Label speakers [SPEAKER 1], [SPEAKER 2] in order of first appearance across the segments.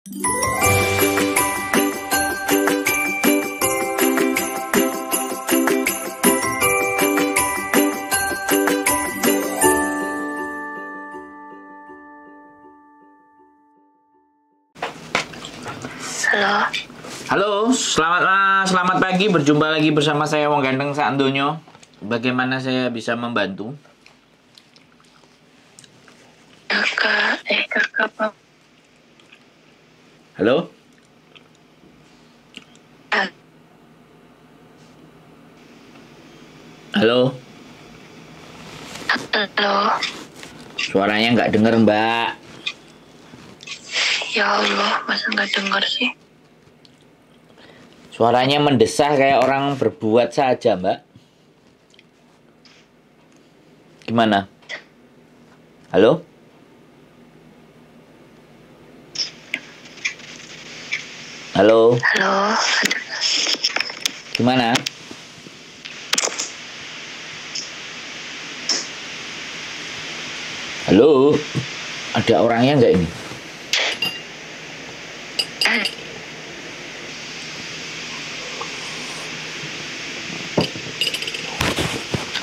[SPEAKER 1] Halo.
[SPEAKER 2] Halo, selamat pagi. Berjumpa lagi bersama saya Wong Ganteng Sandonyo. Bagaimana saya bisa membantu?
[SPEAKER 1] Kakak apa?
[SPEAKER 2] Halo? Halo?
[SPEAKER 1] Halo.
[SPEAKER 2] Suaranya nggak denger, Mbak.
[SPEAKER 1] Ya Allah, masa nggak dengar sih?
[SPEAKER 2] Suaranya mendesah kayak orang berbuat saja, Mbak. Gimana? Halo? Halo?
[SPEAKER 1] Halo.
[SPEAKER 2] Gimana? Halo? Ada orangnya nggak ini?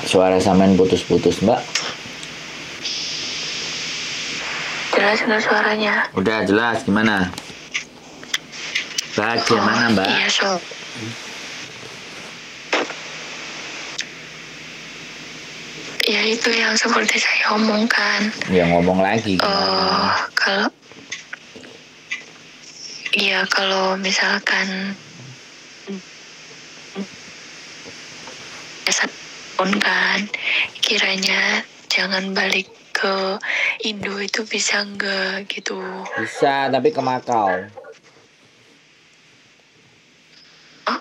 [SPEAKER 2] Suara sampean putus-putus, Mbak.
[SPEAKER 1] Jelas nggak suaranya?
[SPEAKER 2] Udah jelas, gimana? Bagaimana, Mbak?
[SPEAKER 1] Iya, Sob. Ya itu yang seperti saya omongkan.
[SPEAKER 2] Ya ngomong lagi gimana?
[SPEAKER 1] Kalau misalkan pun kan kiranya jangan balik ke Indo itu bisa nggak gitu?
[SPEAKER 2] Bisa, tapi ke Makau.
[SPEAKER 1] Oh?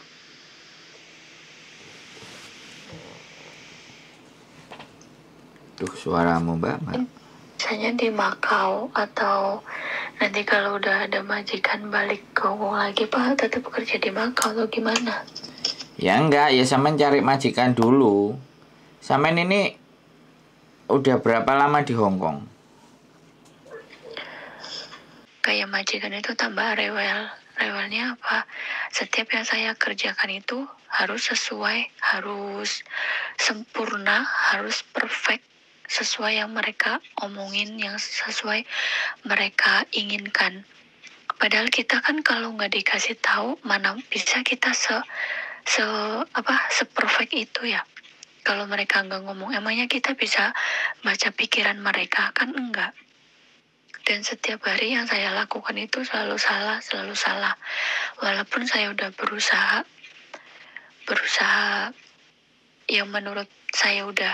[SPEAKER 2] Duh, suaramu, Mbak.
[SPEAKER 1] Misalnya di Makau atau nanti kalau udah ada majikan balik ke Hongkong lagi, Pak tetap bekerja di Makau atau gimana?
[SPEAKER 2] Ya enggak, ya sampean cari majikan dulu. Sampean ini udah berapa lama di Hong Kong?
[SPEAKER 1] Kayak majikan itu tambah rewel. Rewelnya apa? Setiap yang saya kerjakan itu harus sesuai, harus sempurna, harus perfect, sesuai yang mereka omongin, yang sesuai mereka inginkan. Padahal kita kan kalau nggak dikasih tahu, mana bisa kita seperfect itu ya. Kalau mereka nggak ngomong, emangnya kita bisa baca pikiran mereka? Kan enggak. Dan setiap hari yang saya lakukan itu selalu salah. Walaupun saya udah berusaha yang menurut saya udah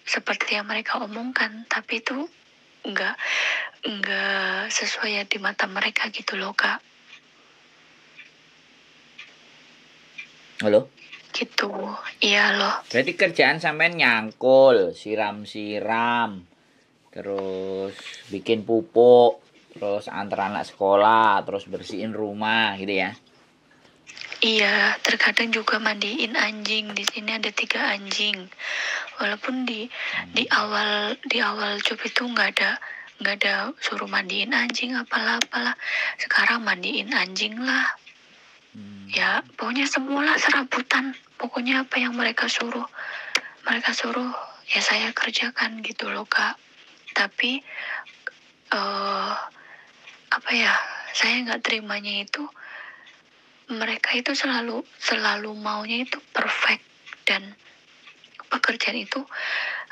[SPEAKER 1] seperti yang mereka omongkan, tapi itu enggak sesuai di mata mereka gitu loh, Kak.
[SPEAKER 2] Halo?
[SPEAKER 1] Gitu. Iya loh.
[SPEAKER 2] Berarti kerjaan sampean nyangkul, siram-siram, terus bikin pupuk, terus antar anak sekolah, terus bersihin rumah gitu ya?
[SPEAKER 1] Iya, terkadang juga mandiin anjing. Di sini ada 3 anjing. Walaupun di awal job itu nggak ada suruh mandiin anjing apalah. Sekarang mandiin anjing lah. Ya, pokoknya semualah serabutan. Pokoknya apa yang mereka suruh ya saya kerjakan gitu loh, Kak. Tapi saya nggak terimanya itu mereka itu selalu maunya itu perfect dan pekerjaan itu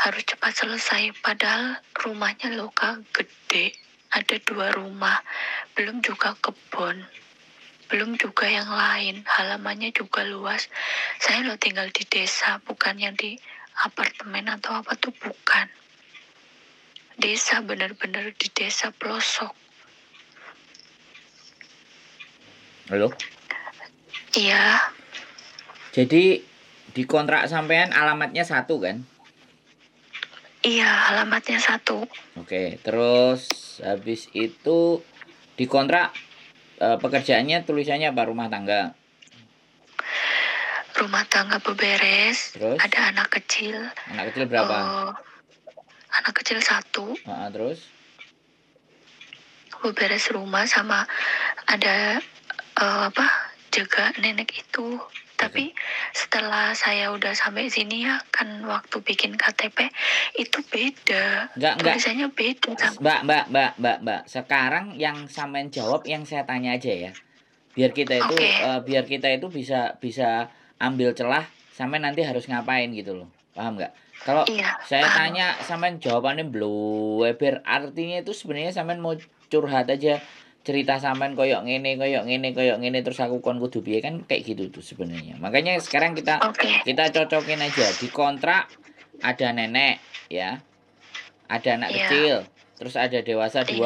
[SPEAKER 1] harus cepat selesai. Padahal rumahnya loh, Kak, gede, ada 2 rumah, belum juga kebun, belum juga yang lain, halamannya juga luas. Saya loh tinggal di desa, bukan yang di apartemen atau apa tuh, bukan. Desa, benar-benar di desa pelosok.
[SPEAKER 2] Halo?
[SPEAKER 1] Iya.
[SPEAKER 2] Jadi di kontrak sampean alamatnya 1 kan?
[SPEAKER 1] Iya, alamatnya 1.
[SPEAKER 2] Oke, terus habis itu di kontrak pekerjaannya tulisannya apa? Rumah tangga?
[SPEAKER 1] Rumah tangga beberes.
[SPEAKER 2] Terus?
[SPEAKER 1] Ada anak kecil.
[SPEAKER 2] Anak kecil berapa?
[SPEAKER 1] Anak kecil 1.
[SPEAKER 2] Terus?
[SPEAKER 1] beberes rumah sama ada jaga nenek itu. Tapi setelah saya udah sampai sini ya kan, waktu bikin KTP itu beda.
[SPEAKER 2] Enggak.
[SPEAKER 1] Tulisannya beda.
[SPEAKER 2] Mbak. Sekarang yang sampean jawab yang saya tanya aja ya. Biar kita itu bisa ambil celah sampai nanti harus ngapain gitu loh. Paham nggak? Kalau saya tanya sampean jawabannya blewer, artinya itu sebenarnya sampean mau curhat aja, cerita sampean koyok ngene terus aku kon kudu piye, kan kayak gitu tuh sebenarnya. Makanya sekarang kita cocokin aja di kontrak, ada nenek ya. Ada anak kecil, terus ada dewasa 2.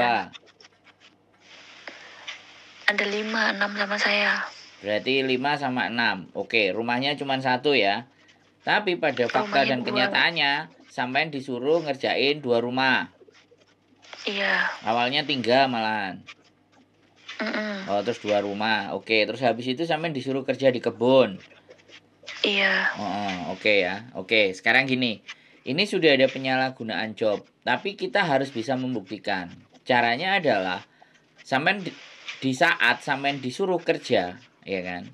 [SPEAKER 1] Ada 5, 6 sama saya.
[SPEAKER 2] Berarti 5 sama 6. Oke, rumahnya cuma 1 ya. Tapi pada fakta dan kenyataannya, sampean disuruh ngerjain 2 rumah.
[SPEAKER 1] Iya.
[SPEAKER 2] Awalnya 3 malahan. Oh, terus 2 rumah. Oke, terus habis itu sampean disuruh kerja di kebun.
[SPEAKER 1] Iya.
[SPEAKER 2] Oke ya. Oke, sekarang gini. Ini sudah ada penyalahgunaan job, tapi kita harus bisa membuktikan. Caranya adalah sampean di saat sampean disuruh kerja, ya kan?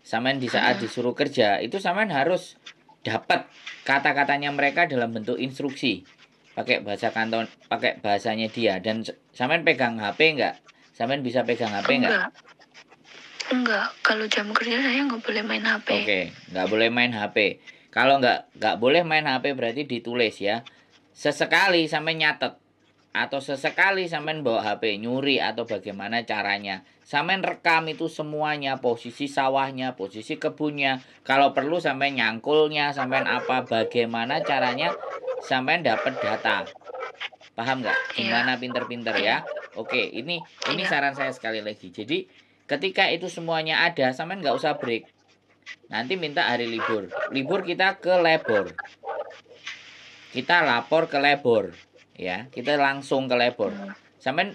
[SPEAKER 2] Sampean di saat disuruh kerja, itu sampean harus dapat kata-katanya mereka dalam bentuk instruksi. Pakai bahasa kanton, pakai bahasanya dia, dan sampean pegang HP enggak? Sampean bisa pegang HP enggak?
[SPEAKER 1] Enggak, kalau jam kerja saya nggak boleh main HP.
[SPEAKER 2] Oke, nggak boleh main HP. Kalau nggak boleh main HP berarti ditulis ya. Sesekali sampai nyatet atau sesekali sampai bawa HP nyuri atau bagaimana caranya. Sampai rekam itu semuanya, posisi sawahnya, posisi kebunnya. Kalau perlu sampai nyangkulnya, sampai apa, bagaimana caranya sampai dapat data. Paham nggak? Gimana pinter-pinter ya? Oke, ini saran saya sekali lagi. Jadi ketika itu semuanya ada, sampean nggak usah break. Nanti minta hari libur. Libur kita ke labor. Kita lapor ke labor. Ya, kita langsung ke labor. Sampean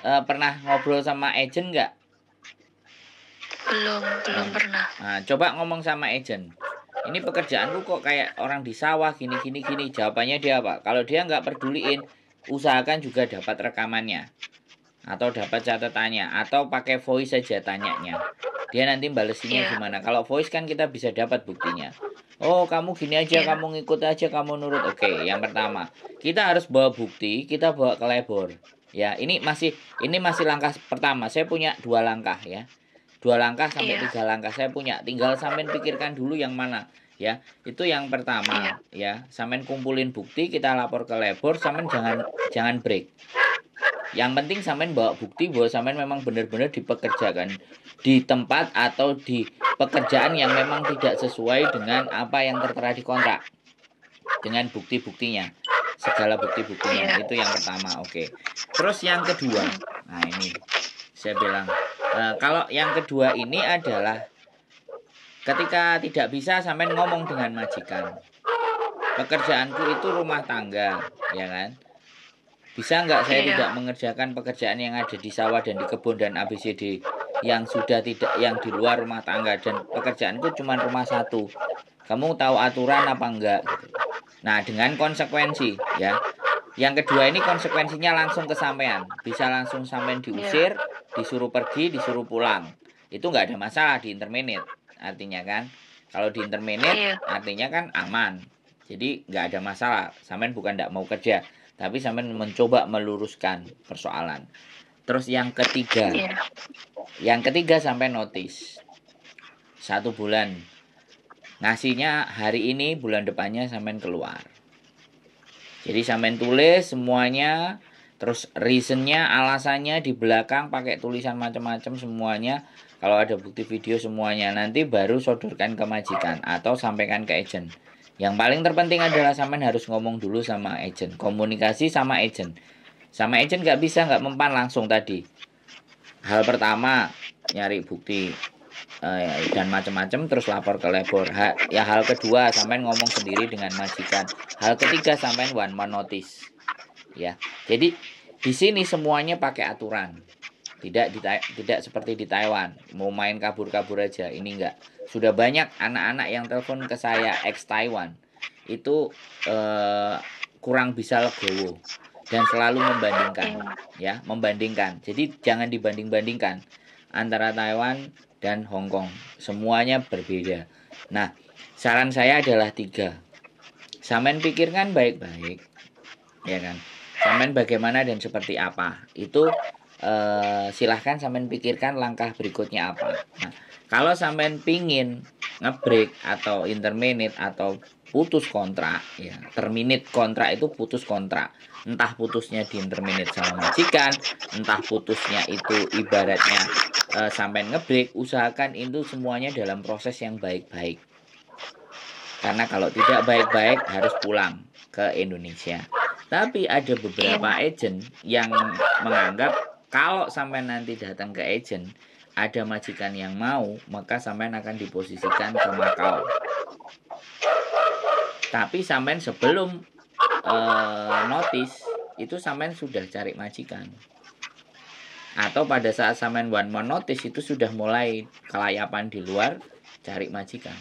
[SPEAKER 2] pernah ngobrol sama agent nggak?
[SPEAKER 1] Belum pernah.
[SPEAKER 2] Nah, coba ngomong sama agent. Ini pekerjaanku kok kayak orang di sawah gini. Jawabannya dia apa? Kalau dia nggak peduliin, usahakan juga dapat rekamannya. Atau dapat catatannya, atau pakai voice saja tanyanya. Dia nanti balesinnya gimana. Kalau voice kan kita bisa dapat buktinya. Oh, kamu gini aja, kamu ngikut aja, kamu nurut. Oke, yang pertama, kita harus bawa bukti, kita bawa ke labor. Ya, ini masih langkah pertama. Saya punya 2 langkah ya. 2 langkah sampai 3 langkah saya punya. Tinggal sampean pikirkan dulu yang mana. Ya, itu yang pertama ya. Sampean kumpulin bukti, kita lapor ke labor, sampean jangan break. Yang penting sampean bawa bukti bahwa sampean memang benar-benar dipekerjakan di tempat atau di pekerjaan yang memang tidak sesuai dengan apa yang tertera di kontrak. Dengan bukti-buktinya. Segala bukti-buktinya. Itu yang pertama. Oke. Terus yang kedua. Nah, ini saya bilang. Kalau yang kedua ini adalah ketika tidak bisa sampean ngomong dengan majikan. Pekerjaanku itu rumah tangga, ya kan? Bisa nggak saya tidak mengerjakan pekerjaan yang ada di sawah dan di kebun dan ABCD yang sudah tidak, yang di luar rumah tangga, dan pekerjaanku cuma rumah 1. Kamu tahu aturan apa enggak gitu. Nah, dengan konsekuensi ya. Yang kedua ini konsekuensinya langsung ke sampean. Bisa langsung sampean diusir, disuruh pergi, disuruh pulang. Itu nggak ada masalah di interminate. Artinya kan, kalau di interminate artinya kan aman. Jadi nggak ada masalah. Sampean bukan nggak mau kerja, tapi sampean mencoba meluruskan persoalan. Terus yang ketiga. Yang ketiga sampai notice 1 bulan. Ngasihnya hari ini, bulan depannya sampean keluar. Jadi sampean tulis semuanya, terus reasonnya, alasannya di belakang pakai tulisan macam-macam semuanya. Kalau ada bukti video semuanya, nanti baru sodorkan ke majikan atau sampaikan ke agent. Yang paling terpenting adalah sampean harus ngomong dulu sama agent, komunikasi sama agent. Sama agent nggak mempan langsung tadi. Hal pertama nyari bukti dan macam-macam, terus lapor ke labor. Hal kedua sampean ngomong sendiri dengan majikan. Hal ketiga sampean 1 month notice. Ya. Jadi di sini semuanya pakai aturan. Tidak seperti di Taiwan, mau main kabur-kabur aja. Ini enggak. Sudah banyak anak-anak yang telepon ke saya ex Taiwan. Itu kurang bisa legowo. dan selalu membandingkan,
[SPEAKER 1] Iya.
[SPEAKER 2] ya, membandingkan. Jadi jangan dibanding-bandingkan antara Taiwan dan Hong Kong. Semuanya berbeda. Nah, saran saya adalah 3. Sampean pikirkan baik-baik, ya kan? Sampean bagaimana dan seperti apa? Itu silahkan sampean pikirkan langkah berikutnya apa. Nah, kalau sampean pingin ngebreak atau interminate atau putus kontrak, ya, terminate kontrak itu putus kontrak. Entah putusnya di interminate sama majikan, entah putusnya itu ibaratnya sampai ngebreak, usahakan itu semuanya dalam proses yang baik-baik. Karena kalau tidak baik-baik harus pulang ke Indonesia. Tapi ada beberapa agent yang menganggap kalau sampai nanti datang ke agent ada majikan yang mau, maka sampean akan diposisikan ke Makau. Tapi sampean sebelum notice itu sampean sudah cari majikan. Atau pada saat sampean one month notice itu sudah mulai kelayapan di luar cari majikan.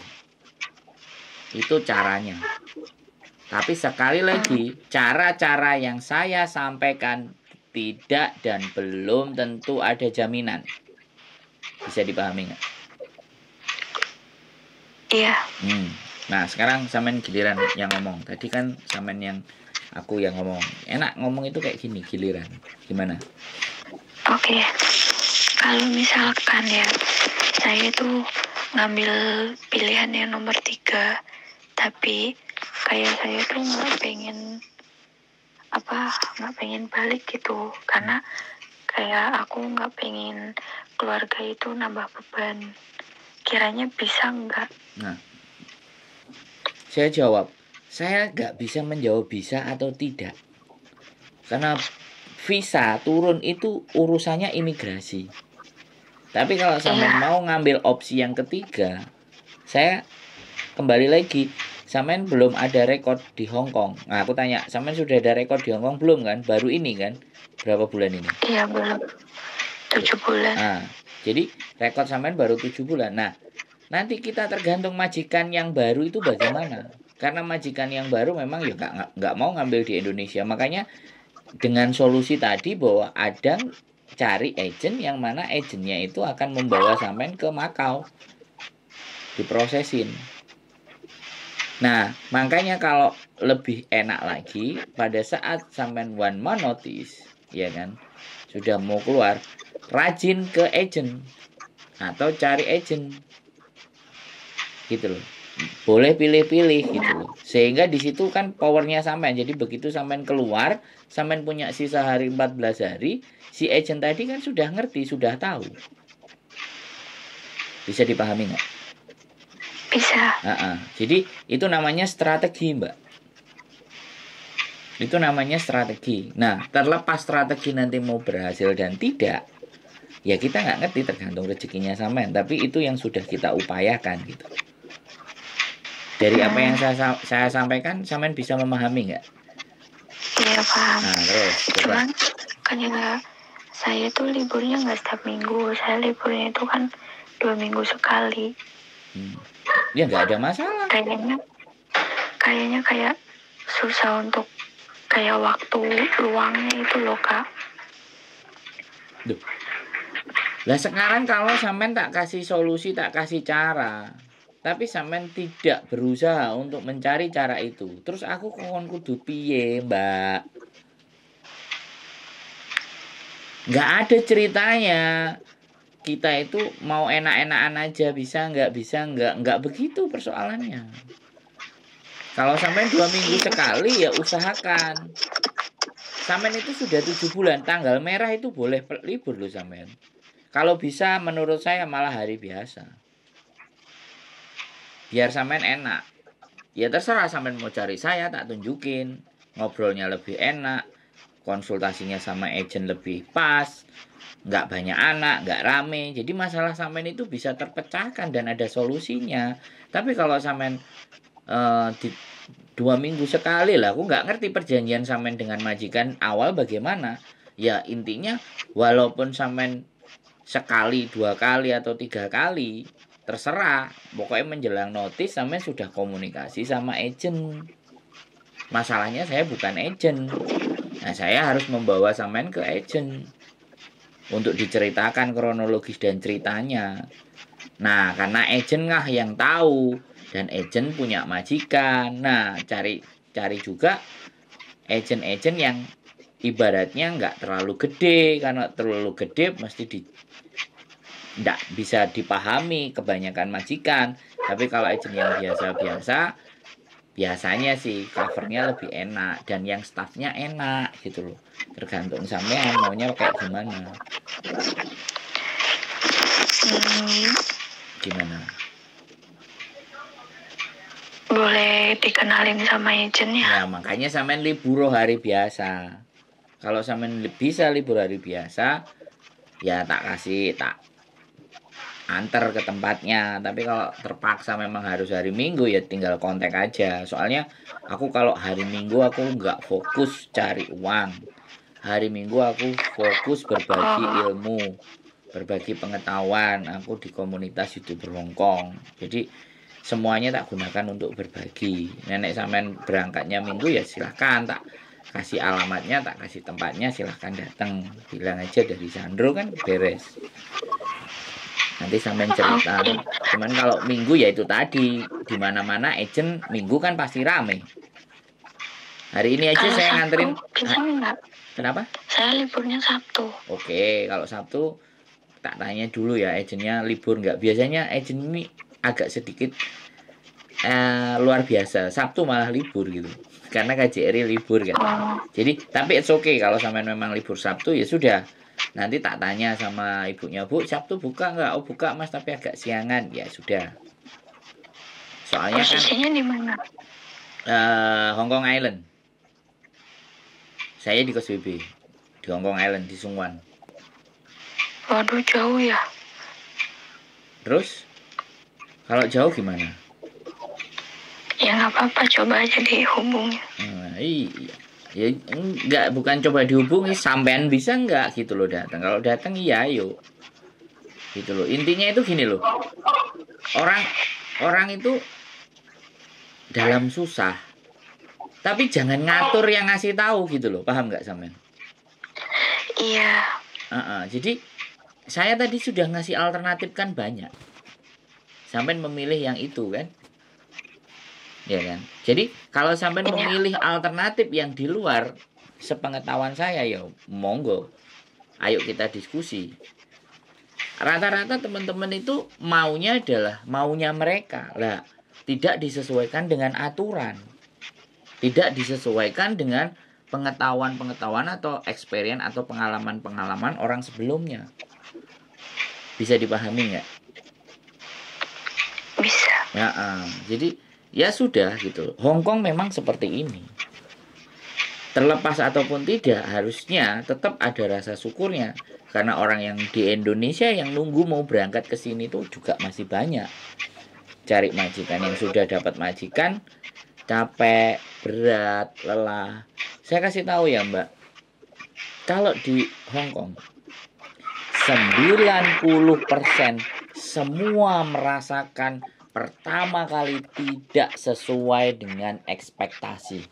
[SPEAKER 2] Itu caranya. Tapi sekali lagi, cara-cara yang saya sampaikan tidak dan belum tentu ada jaminan. Bisa dipahami nggak?
[SPEAKER 1] Iya.
[SPEAKER 2] Nah, sekarang sampean giliran yang ngomong. Tadi kan sampean yang aku yang ngomong. Enak ngomong itu kayak gini, giliran. Gimana?
[SPEAKER 1] Oke. Kalau misalkan ya, saya tuh ngambil pilihan yang nomor 3, tapi kayak saya tuh nggak pengen balik gitu, karena kayak aku nggak pengen keluarga itu nambah beban. Kiranya bisa nggak?
[SPEAKER 2] Nah, saya jawab, saya nggak bisa menjawab bisa atau tidak, karena visa turun itu urusannya imigrasi. Tapi kalau sampean mau ngambil opsi yang ketiga, saya kembali lagi, sampean belum ada rekod di Hong Kong. Nah, aku tanya, sampean sudah ada rekod di Hong Kong belum kan? Baru ini kan? Berapa bulan ini?
[SPEAKER 1] Iya, belum. 7 bulan.
[SPEAKER 2] Nah, jadi rekod sampean baru 7 bulan. Nah, nanti kita tergantung majikan yang baru itu bagaimana. Karena majikan yang baru memang ya nggak mau ngambil di Indonesia. Makanya dengan solusi tadi bahwa ada cari agent yang mana agentnya itu akan membawa sampean ke Makau diprosesin. Nah, makanya kalau lebih enak lagi pada saat sampean one month notice, ya kan, sudah mau keluar, rajin ke agent atau cari agent, gitu loh. Boleh pilih-pilih gitu loh. Sehingga di situ kan powernya sampean. Jadi begitu sampean keluar, sampean punya sisa hari 14 hari, si agent tadi kan sudah ngerti, sudah tahu. Bisa dipahami nggak?
[SPEAKER 1] Bisa.
[SPEAKER 2] Jadi itu namanya strategi, Mbak. Itu namanya strategi. Nah, terlepas strategi nanti mau berhasil dan tidak, ya kita nggak ngerti, tergantung rezekinya sampean. Tapi itu yang sudah kita upayakan gitu. Dari apa yang saya sampaikan, sampean bisa memahami nggak?
[SPEAKER 1] Iya, paham.
[SPEAKER 2] Nah, terus
[SPEAKER 1] Cuman kan saya tuh liburnya nggak setiap minggu. Saya liburnya itu kan 2 minggu sekali.
[SPEAKER 2] Ya nggak ada masalah.
[SPEAKER 1] Kayaknya kayak susah untuk kayak waktu luangnya itu loh, Kak.
[SPEAKER 2] Duh. Lah sekarang kalau sampean tak kasih solusi, tak kasih cara, tapi sampean tidak berusaha untuk mencari cara itu, terus aku kon kudu piye, Mbak? Nggak ada ceritanya. Kita itu mau enak-enakan aja, bisa nggak begitu persoalannya. Kalau sampean 2 minggu sekali ya usahakan. Sampean itu sudah 7 bulan, tanggal merah itu boleh libur loh sampean. Kalau bisa menurut saya malah hari biasa. Biar sampean enak. Ya terserah sampean mau cari saya, tak tunjukin. Ngobrolnya lebih enak, konsultasinya sama agent lebih pas, nggak banyak anak, nggak rame. Jadi masalah sampean itu bisa terpecahkan dan ada solusinya. Tapi kalau sampean di 2 minggu sekali lah, aku nggak ngerti perjanjian sampean dengan majikan awal bagaimana. Ya intinya walaupun sampean sekali, 2 kali atau 3 kali, terserah. Pokoknya menjelang notis sampean sudah komunikasi sama agent. Masalahnya saya bukan agent. Nah, saya harus membawa sampean ke agent untuk diceritakan kronologis dan ceritanya. Nah, karena agent lah yang tahu dan agent punya majikan. Nah, cari juga agent-agent yang ibaratnya nggak terlalu gede, karena terlalu gede mesti nggak bisa dipahami kebanyakan majikan. Tapi kalau agent yang biasa-biasa, biasanya sih covernya lebih enak dan yang staffnya enak gitu loh. Tergantung sampean maunya kayak gimana. Gimana?
[SPEAKER 1] Boleh dikenalin sama agentnya.
[SPEAKER 2] Ya makanya sampean libur hari biasa. Kalau sampean bisa libur hari biasa, ya tak antar ke tempatnya. Tapi kalau terpaksa memang harus hari Minggu, ya tinggal kontak aja. Soalnya aku kalau hari Minggu aku nggak fokus cari uang. Hari Minggu aku fokus berbagi ilmu, berbagi pengetahuan. Aku di komunitas YouTuber Hongkong. Jadi semuanya tak gunakan untuk berbagi. Nenek sampean berangkatnya Minggu, ya silahkan, tak kasih alamatnya, tak kasih tempatnya, silahkan datang. Bilang aja dari Sandro kan beres. Nanti sampean cerita. Cuman kalau Minggu ya itu tadi, di mana-mana agent Minggu kan pasti rame. Hari ini aja
[SPEAKER 1] Kalau
[SPEAKER 2] saya
[SPEAKER 1] Sabtu,
[SPEAKER 2] nganterin.
[SPEAKER 1] bisa nggak?
[SPEAKER 2] Kenapa?
[SPEAKER 1] Saya liburnya Sabtu.
[SPEAKER 2] Oke, kalau Sabtu tak tanya dulu ya agentnya libur nggak. Biasanya agent ini agak sedikit luar biasa. Sabtu malah libur gitu. Karena KJRI libur kan. Jadi tapi it's okay kalau sampean memang libur Sabtu, ya sudah. Nanti tak tanya sama ibunya, Bu, Sabtu buka nggak? Oh buka Mas, tapi agak siangan. Ya sudah. Soalnya
[SPEAKER 1] Posisinya
[SPEAKER 2] kan
[SPEAKER 1] di mana?
[SPEAKER 2] Hong Kong Island. Saya di Kos BB. Di Hong Kong Island, di Sungwan.
[SPEAKER 1] Waduh, jauh ya.
[SPEAKER 2] Terus kalau jauh gimana?
[SPEAKER 1] Ya nggak apa-apa, coba aja dihubungi.
[SPEAKER 2] Iya. Ya enggak, bukan coba dihubungi, sampean bisa enggak gitu loh datang. Kalau datang iya ayo. Gitu loh. Intinya itu gini loh. Orang itu dalam susah, tapi jangan ngatur yang ngasih tahu gitu loh. Paham nggak sampean?
[SPEAKER 1] Iya.
[SPEAKER 2] Jadi saya tadi sudah ngasih alternatif kan banyak. Sampean memilih yang itu kan? Ya kan? Jadi kalau sampean memilih alternatif yang di luar sepengetahuan saya, ya monggo. Ayo kita diskusi. Rata-rata teman-teman itu maunya adalah maunya mereka. Lah, tidak disesuaikan dengan aturan. Tidak disesuaikan dengan pengetahuan-pengetahuan atau experience atau pengalaman-pengalaman orang sebelumnya. Bisa dipahami nggak?
[SPEAKER 1] Bisa.
[SPEAKER 2] Ya, jadi ya sudah gitu. Hong Kong memang seperti ini. Terlepas ataupun tidak, harusnya tetap ada rasa syukurnya. Karena orang yang di Indonesia yang nunggu mau berangkat ke sini tuh juga masih banyak. Cari majikan, yang sudah dapat majikan capek, berat, lelah. Saya kasih tahu ya Mbak, kalau di Hong Kong 90% semua merasakan pertama kali tidak sesuai dengan ekspektasi.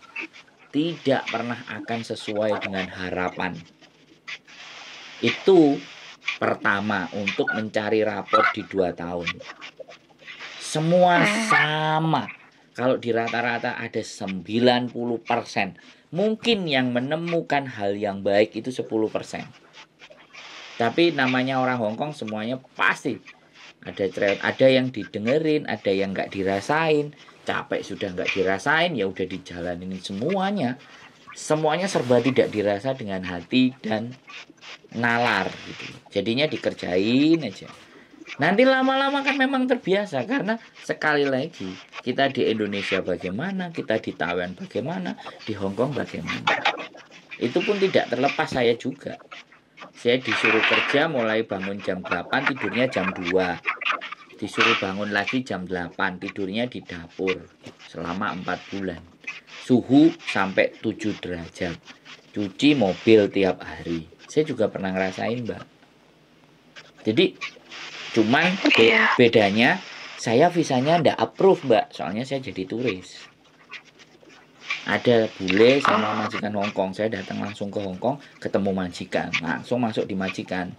[SPEAKER 2] Tidak pernah akan sesuai dengan harapan. Itu pertama untuk mencari rapor di 2 tahun. Semua sama. Kalau di rata-rata ada 90%. Mungkin yang menemukan hal yang baik itu 10%. Tapi namanya orang Hong Kong semuanya pasti ada yang didengerin, ada yang nggak dirasain. Capek sudah nggak dirasain, ya udah dijalanin semuanya. Semuanya serba tidak dirasa dengan hati dan nalar gitu. Jadinya dikerjain aja. Nanti lama-lama kan memang terbiasa. Karena sekali lagi, kita di Indonesia bagaimana, kita di Taiwan bagaimana, di Hong Kong bagaimana. Itu pun tidak terlepas saya juga. Saya disuruh kerja mulai bangun jam 8, tidurnya jam 2. Disuruh bangun lagi jam 8, tidurnya di dapur selama 4 bulan. Suhu sampai 7 derajat. Cuci mobil tiap hari. Saya juga pernah ngerasain, Mbak. Jadi cuman bedanya saya visanya ndak approve, Mbak. Soalnya saya jadi turis. Ada bule sama majikan Hongkong. Saya datang langsung ke Hongkong, ketemu majikan, langsung masuk di majikan.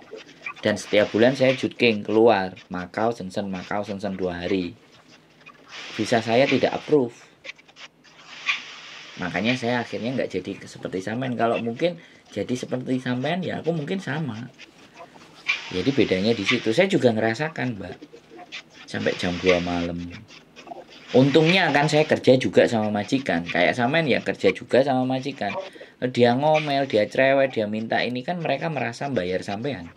[SPEAKER 2] Dan setiap bulan saya jutking keluar Macau, Shenzhen, Macau, Shenzhen 2 hari. Visa saya tidak approve. Makanya saya akhirnya nggak jadi seperti sampean. Kalau mungkin jadi seperti sampean ya aku mungkin sama. Jadi bedanya di situ. Saya juga ngerasakan, Mbak. Sampai jam 2 malam. Untungnya kan saya kerja juga sama majikan. Kayak sampean ya kerja juga sama majikan. Dia ngomel, dia cerewet, dia minta ini kan mereka merasa bayar sampean.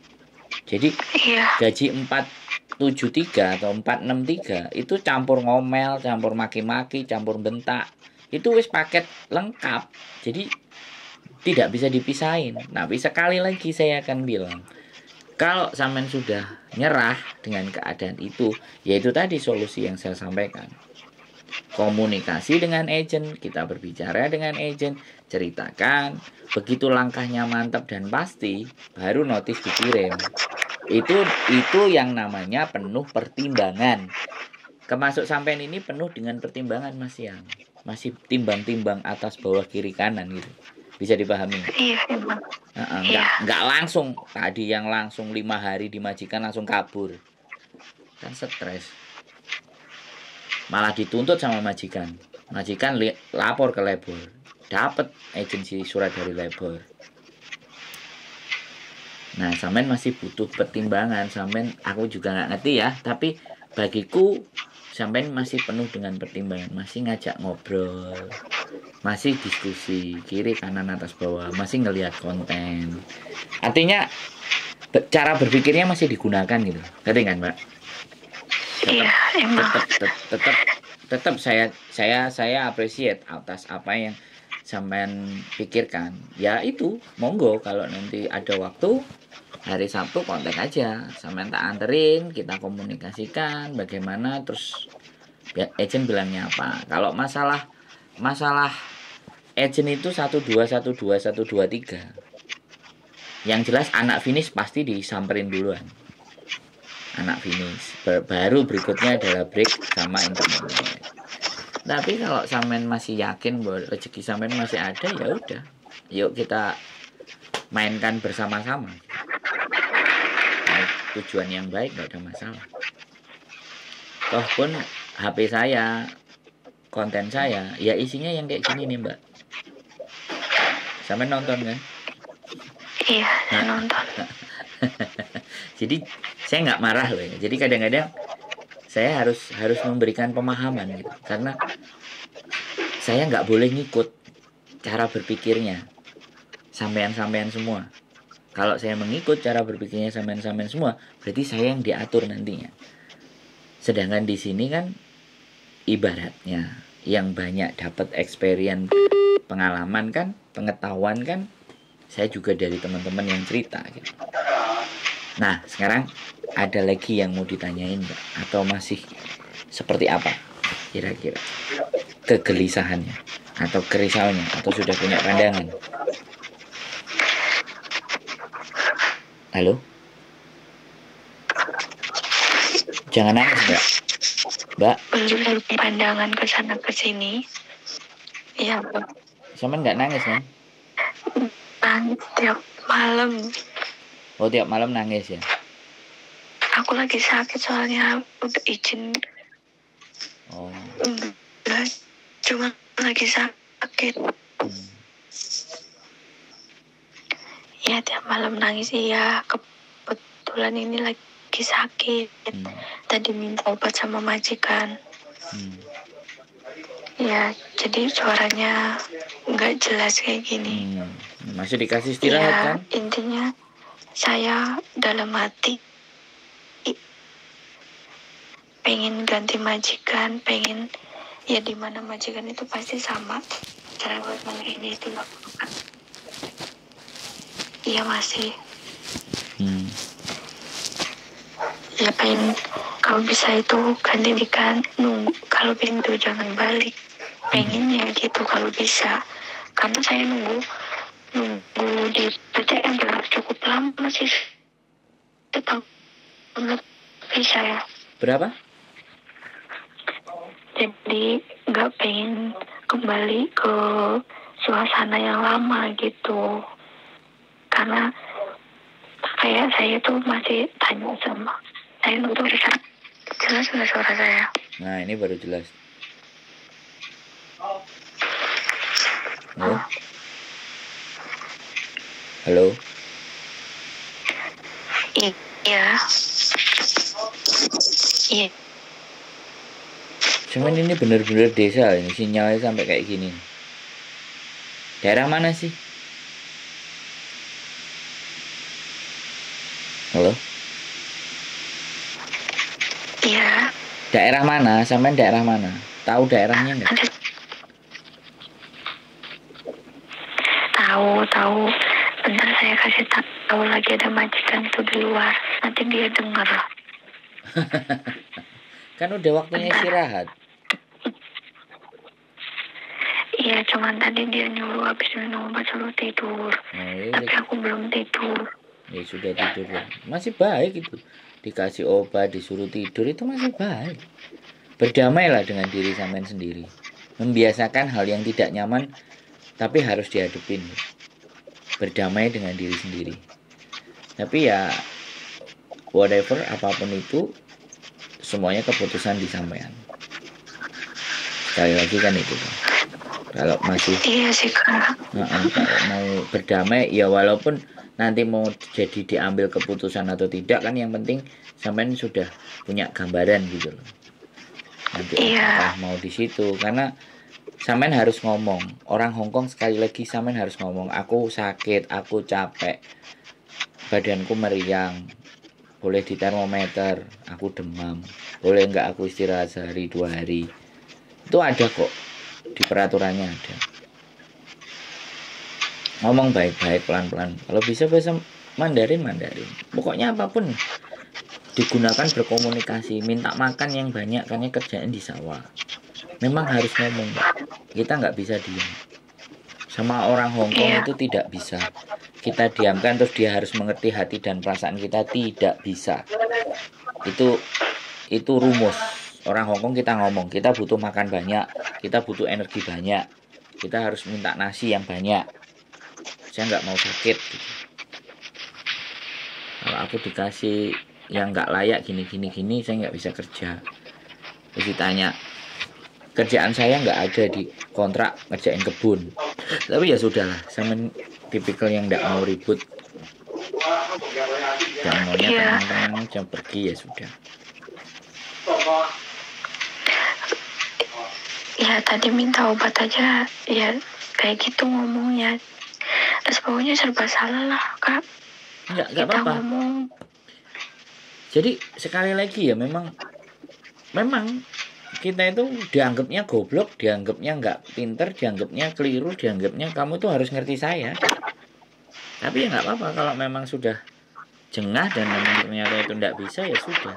[SPEAKER 2] Jadi
[SPEAKER 1] Iya.
[SPEAKER 2] gaji 473 atau 463 itu campur ngomel, campur maki-maki, campur bentak. Itu wis paket lengkap. Jadi tidak bisa dipisahin. Nah, sekali lagi saya akan bilang, kalau sampean sudah nyerah dengan keadaan itu, yaitu tadi solusi yang saya sampaikan. Komunikasi dengan agent, kita berbicara dengan agent, ceritakan, begitu langkahnya mantap dan pasti, baru notis dikirim. Itu yang namanya penuh pertimbangan. Kemasuk sampean ini penuh dengan pertimbangan Mas Yang. Masih timbang-timbang atas bawah kiri kanan gitu. Bisa dipahami?
[SPEAKER 1] Iya, emang.
[SPEAKER 2] Enggak langsung tadi yang langsung 5 hari dimajikan langsung kabur. Kan stres. Malah dituntut sama majikan. Majikan lapor ke labor. Dapat agensi surat dari labor. Nah, sampean masih butuh pertimbangan. Sampean aku juga nggak ngerti ya, tapi bagiku sampean masih penuh dengan pertimbangan, masih ngajak ngobrol, masih diskusi kiri kanan atas bawah, masih ngelihat konten. Artinya cara berpikirnya masih digunakan gitu. Ngerti kan, Mbak?
[SPEAKER 1] Iya, emang.
[SPEAKER 2] Tetap saya appreciate atas apa yang sampean pikirkan. Ya itu, monggo kalau nanti ada waktu hari Sabtu kontak aja, sampean tak anterin, kita komunikasikan bagaimana, terus agent bilangnya apa. Kalau masalah agent itu 12 12 123. Yang jelas anak finish pasti disamperin duluan. Anak finish. Baru berikutnya adalah break sama intermediate. Tapi kalau sampean masih yakin bahwa rezeki sampean masih ada, ya udah. Yuk kita mainkan bersama-sama. Tujuan yang baik gak ada masalah. Toh pun HP saya, konten saya, ya isinya yang kayak gini nih Mbak. Sampai nonton kan?
[SPEAKER 1] Iya, saya nonton.
[SPEAKER 2] Jadi saya nggak marah loh ya. Jadi kadang-kadang saya harus memberikan pemahaman gitu. Karena saya nggak boleh ngikut cara berpikirnya sampean-sampean semua. Kalau saya mengikut cara berpikirnya sampean-sampean semua, berarti saya yang diatur nantinya. Sedangkan di sini kan ibaratnya yang banyak dapat experience, pengalaman kan, pengetahuan kan, saya juga dari teman-teman yang cerita gitu. Nah, sekarang ada lagi yang mau ditanyain Mbak? Atau masih seperti apa kira-kira kegelisahannya atau kerisauannya, atau sudah punya pandangan? Halo? Jangan nangis Mbak. Mbak?
[SPEAKER 1] Belum pandangan ke sana ke sini. Iya, Bu.
[SPEAKER 2] Sama nggak nangis kan?
[SPEAKER 1] Nangis tiap malam.
[SPEAKER 2] Oh, tiap malam nangis ya?
[SPEAKER 1] Aku lagi sakit soalnya udah izin.
[SPEAKER 2] Oh.
[SPEAKER 1] Udah, cuma lagi sakit. Ya tiap malam nangis. Iya, kebetulan ini lagi sakit. Tadi minta obat sama majikan. Ya, jadi suaranya nggak jelas kayak gini.
[SPEAKER 2] Masih dikasih istirahat
[SPEAKER 1] ya,
[SPEAKER 2] kan?
[SPEAKER 1] Intinya saya dalam hati pengen ganti majikan, pengen ya di mana majikan itu pasti sama cerewet ini itu lakukan. Iya masih. Ya pengen kalau bisa itu ganti majikan, nunggu kalau pintu jangan balik. Pengennya gitu kalau bisa. Karena saya nunggu di PTM cukup lama sih. Setahun lebih saya.
[SPEAKER 2] Berapa?
[SPEAKER 1] Jadi nggak pengen kembali ke suasana yang lama gitu. Karena kayak saya tuh masih tanya sama saya untuk jelas nggak suara saya?
[SPEAKER 2] Nah, ini baru jelas. Halo? Halo?
[SPEAKER 1] Iya. Iya.
[SPEAKER 2] Cuman ini bener-bener desa ini, sinyalnya sampai kayak gini. Daerah mana sih? Halo?
[SPEAKER 1] Iya.
[SPEAKER 2] Daerah mana? Sampai daerah mana? Tahu daerahnya nggak?
[SPEAKER 1] Tahu. Bentar saya kasih tahu lagi, ada majikan tuh di luar. Nanti dia dengar.
[SPEAKER 2] Kan udah waktunya istirahat.
[SPEAKER 1] Iya, cuman tadi dia nyuruh habis minum obat suruh tidur. Tapi aku belum tidur.
[SPEAKER 2] Ya sudah tidur ya. Masih baik itu. Dikasih obat, disuruh tidur itu masih baik. Berdamailah dengan diri sampean sendiri. Membiasakan hal yang tidak nyaman tapi harus dihadapin. Berdamai dengan diri sendiri. Tapi ya whatever, apapun itu semuanya keputusan di sampean. Sekali lagi kan itu kan. Kalau masih
[SPEAKER 1] iya sih Kak.
[SPEAKER 2] Kalau mau berdamai ya, walaupun nanti mau jadi diambil keputusan atau tidak kan, yang penting sampean sudah punya gambaran gitu loh. Nanti apakah mau di situ, karena sampean harus ngomong. Orang Hongkong sekali lagi sampean harus ngomong, aku sakit, aku capek, badanku meriang, boleh di termometer, aku demam, boleh enggak aku istirahat sehari 2 hari. Itu ada kok, di peraturannya ada. Ngomong baik-baik, pelan-pelan. Kalau bisa bahasa Mandarin. Pokoknya apapun digunakan berkomunikasi. Minta makan yang banyak karena kerjaan di sawah. Memang harus ngomong. Kita nggak bisa diam. Sama orang Hongkong itu tidak bisa. Kita diamkan terus dia harus mengerti hati dan perasaan kita, tidak bisa. Itu rumus. Orang Hongkong kita ngomong, kita butuh makan banyak, kita butuh energi banyak, kita harus minta nasi yang banyak. Saya nggak mau sakit gitu. Kalau aku dikasih yang nggak layak gini, saya nggak bisa kerja. Terus ditanya, kerjaan saya nggak ada di kontrak ngerjain kebun. Tapi ya sudahlah, saya tipikal yang nggak mau ribut, yang maunya tenang-tenang jam pergi ya sudah.
[SPEAKER 1] Ya tadi minta obat aja ya kayak gitu ngomongnya. Terus pokoknya serba salah lah Kak.
[SPEAKER 2] Nggak apa-apa. Jadi sekali lagi ya, memang kita itu dianggapnya goblok, dianggapnya nggak pinter, dianggapnya keliru, dianggapnya kamu tuh harus ngerti saya. Tapi ya nggak apa-apa, kalau memang sudah jengah dan memang ternyata itu nggak bisa ya sudah.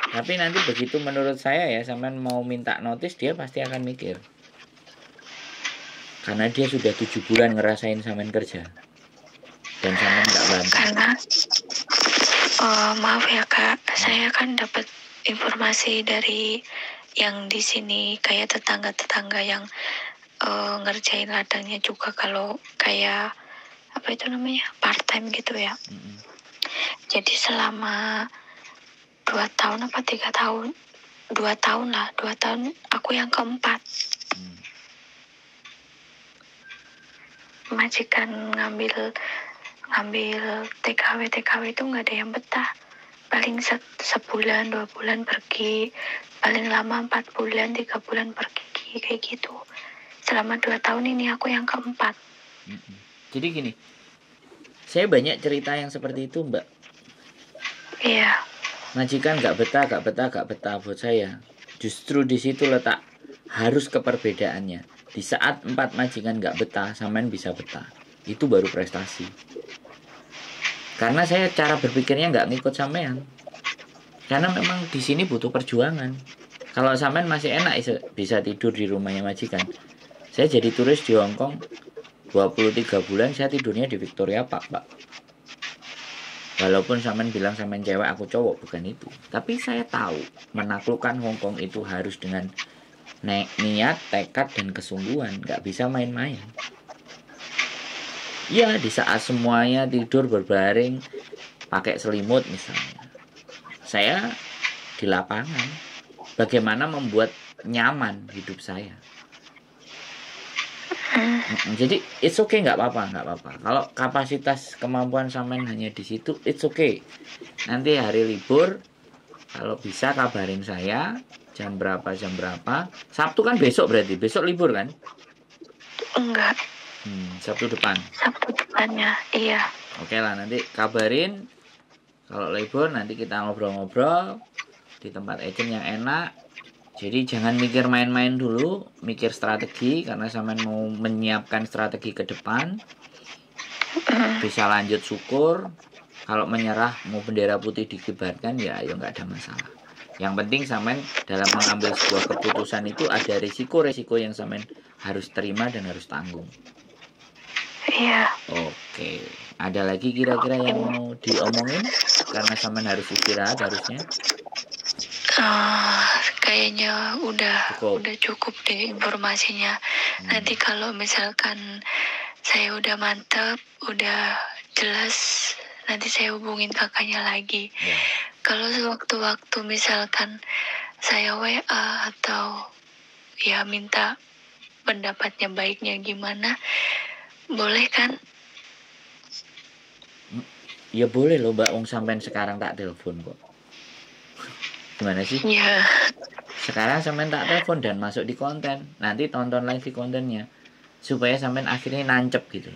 [SPEAKER 2] Tapi nanti begitu menurut saya ya, sampean mau minta notis, dia pasti akan mikir. Karena dia sudah 7 bulan ngerasain sampean kerja. Dan sampean nggak bantu.
[SPEAKER 1] Karena maaf ya Kak, saya kan dapat informasi dari yang di sini, kayak tetangga-tetangga yang ngerjain ladangnya juga, kalau kayak apa itu namanya, part time gitu ya. Jadi selama 2 tahun apa 3 tahun, 2 tahun lah, 2 tahun aku yang keempat. Majikan ngambil TKW itu nggak ada yang betah. Paling sebulan 2 bulan pergi, paling lama 4 bulan 3 bulan pergi, kayak gitu. Selama 2 tahun ini aku yang keempat.
[SPEAKER 2] Jadi gini, saya banyak cerita yang seperti itu Mbak.
[SPEAKER 1] Iya.
[SPEAKER 2] Majikan nggak betah buat saya. Justru di situ letak harus keperbedaannya. Di saat 4 majikan nggak betah, sampean bisa betah. Itu baru prestasi. Karena saya cara berpikirnya nggak ngikut sampean. Karena memang di sini butuh perjuangan. Kalau sampean masih enak bisa tidur di rumahnya majikan. Saya jadi turis di Hongkong 23 bulan, saya tidurnya di Victoria Park, Pak. Walaupun sampean bilang sampean cewek, aku cowok, bukan itu. Tapi saya tahu menaklukkan Hongkong itu harus dengan niat, tekad, dan kesungguhan. Nggak bisa main-main. Ya, di saat semuanya tidur berbaring pakai selimut misalnya, saya di lapangan bagaimana membuat nyaman hidup saya. Jadi it's okay, nggak apa-apa. Kalau kapasitas kemampuan sampean hanya di situ, it's okay. Nanti hari libur kalau bisa kabarin saya jam berapa. Sabtu kan besok, berarti besok libur kan?
[SPEAKER 1] Enggak,
[SPEAKER 2] Sabtu depan.
[SPEAKER 1] Sabtu depannya, iya.
[SPEAKER 2] Oke lah, nanti kabarin. Kalau libur nanti kita ngobrol-ngobrol di tempat agent yang enak. Jadi jangan mikir main-main dulu, mikir strategi, karena sampean mau menyiapkan strategi ke depan. Bisa lanjut syukur. Kalau menyerah mau bendera putih dikibarkan, ya ayo, nggak ada masalah. Yang penting sampean dalam mengambil sebuah keputusan itu ada risiko-risiko yang sampean harus terima dan harus tanggung.
[SPEAKER 1] Iya.
[SPEAKER 2] Oke. Ada lagi kira-kira yang mau diomongin? Karena sampean harus istirahat harusnya.
[SPEAKER 1] Kayaknya udah cukup deh informasinya. Nanti kalau misalkan saya udah mantep, udah jelas, nanti saya hubungin kakaknya lagi.
[SPEAKER 2] Ya.
[SPEAKER 1] Kalau sewaktu-waktu misalkan saya WA atau ya minta pendapatnya baiknya gimana, boleh kan?
[SPEAKER 2] Ya boleh loh Mbak, wong sampean sekarang tak telepon kok. Gimana sih?
[SPEAKER 1] Iya.
[SPEAKER 2] Sekarang sampean tak telepon dan masuk di konten. Nanti tonton lagi kontennya supaya sampean akhirnya nancep gitu.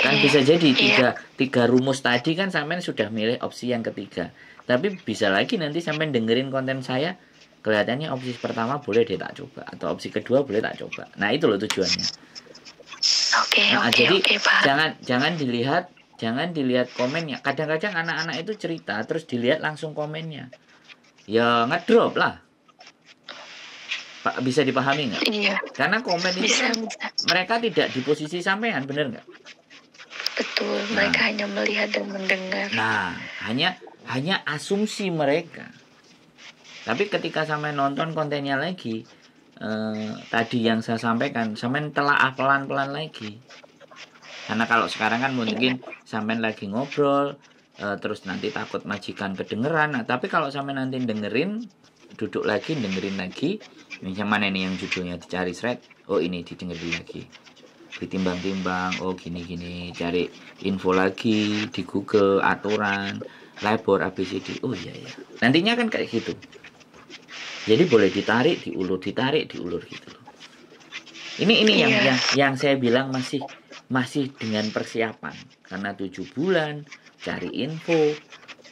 [SPEAKER 2] Kan bisa jadi tiga rumus tadi kan sampean sudah milih opsi yang ketiga. Tapi bisa lagi nanti sampean dengerin konten saya, kelihatannya opsi pertama boleh deh tak coba, atau opsi kedua boleh tak coba. Nah itu loh tujuannya. Jadi jangan dilihat komennya. Kadang-kadang anak-anak itu cerita terus dilihat langsung komennya. Ya ngedrop lah. Pak, bisa dipahami nggak?
[SPEAKER 1] Iya.
[SPEAKER 2] Karena komen itu kan mereka tidak di posisi sampean, bener nggak?
[SPEAKER 1] Betul, mereka hanya melihat dan mendengar.
[SPEAKER 2] Nah, hanya asumsi mereka. Tapi ketika sampean nonton kontennya lagi, tadi yang saya sampaikan, sampean telaah pelan-pelan lagi. Karena kalau sekarang kan mungkin sampean lagi ngobrol, terus nanti takut majikan kedengeran. Nah, tapi kalau sampean nanti dengerin, duduk lagi, dengerin lagi, macam mana ini yang judulnya dicari thread, oh ini didengerin lagi, ditimbang-timbang, oh gini-gini, cari info lagi di Google, aturan, labor, ABCD, oh iya ya. Nantinya kan kayak gitu. Jadi boleh ditarik, diulur gitu loh. Ini yang saya bilang masih dengan persiapan, karena 7 bulan cari info,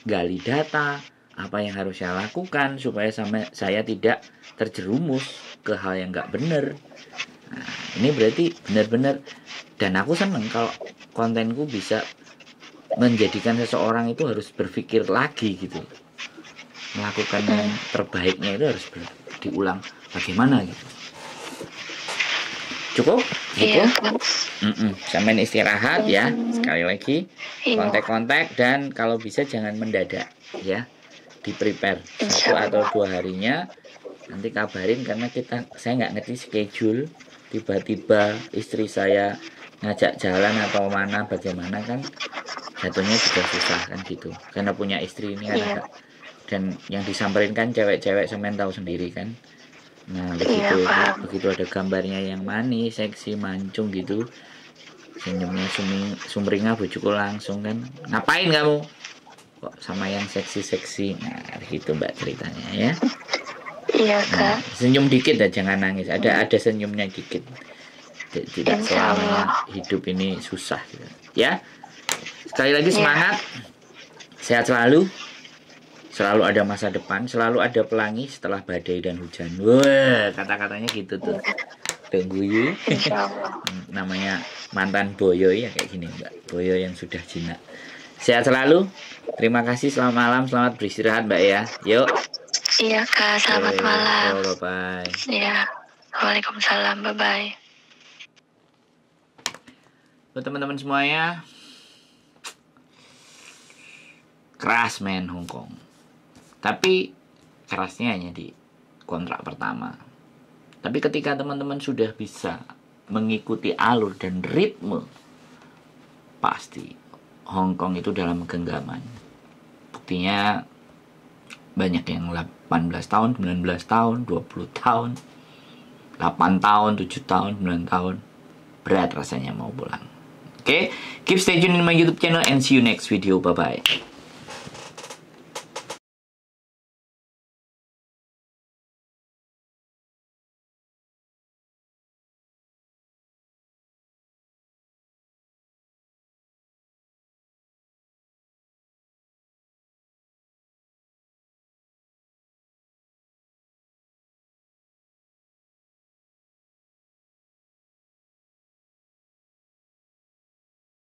[SPEAKER 2] gali data, apa yang harus saya lakukan supaya saya tidak terjerumus ke hal yang nggak benar. Nah, ini berarti benar-benar, dan aku seneng kalau kontenku bisa menjadikan seseorang itu harus berpikir lagi gitu, melakukan yang terbaiknya itu harus diulang bagaimana gitu. Cukup? Gitu? Sampai istirahat ya. Sekali lagi kontak-kontak, dan kalau bisa jangan mendadak ya, di prepare 1 atau 2 harinya. Nanti kabarin, karena saya nggak ngerti schedule, tiba-tiba istri saya ngajak jalan atau mana bagaimana, kan jatuhnya juga susah kan gitu, karena punya istri ini kan agak, dan yang disamperin kan cewek-cewek, semen tahu sendiri kan. Nah begitu ada gambarnya yang manis, seksi, mancung gitu, senyumnya sumringah, bojoku langsung kan, ngapain kamu kok sama yang seksi. Nah gitu Mbak ceritanya ya.
[SPEAKER 1] Iya Kak.
[SPEAKER 2] Senyum dikit ya, jangan nangis. Ada senyumnya dikit. Tidak selamanya hidup ini susah gitu. Ya. Sekali lagi semangat. Sehat selalu. Selalu ada masa depan, selalu ada pelangi setelah badai dan hujan. Wah, kata-katanya gitu tuh. Tunggu yuk. Namanya mantan boyo ya kayak gini Mbak. Boyo yang sudah jinak. Sehat selalu. Terima kasih, selamat malam, selamat beristirahat Mbak ya. Yuk.
[SPEAKER 1] Iya Kak, selamat malam.
[SPEAKER 2] Bye-bye.
[SPEAKER 1] Iya, waalaikumsalam, bye-bye.
[SPEAKER 2] Buat teman-teman semuanya, keras men Hongkong. Tapi kerasnya hanya di kontrak pertama. Tapi ketika teman-teman sudah bisa mengikuti alur dan ritme, pasti Hong Kong itu dalam genggaman. Buktinya banyak yang 18 tahun, 19 tahun, 20 tahun, 8 tahun, 7 tahun, 9 tahun. Berat rasanya mau pulang. Oke, keep stay tune in my YouTube channel and see you next video. Bye-bye.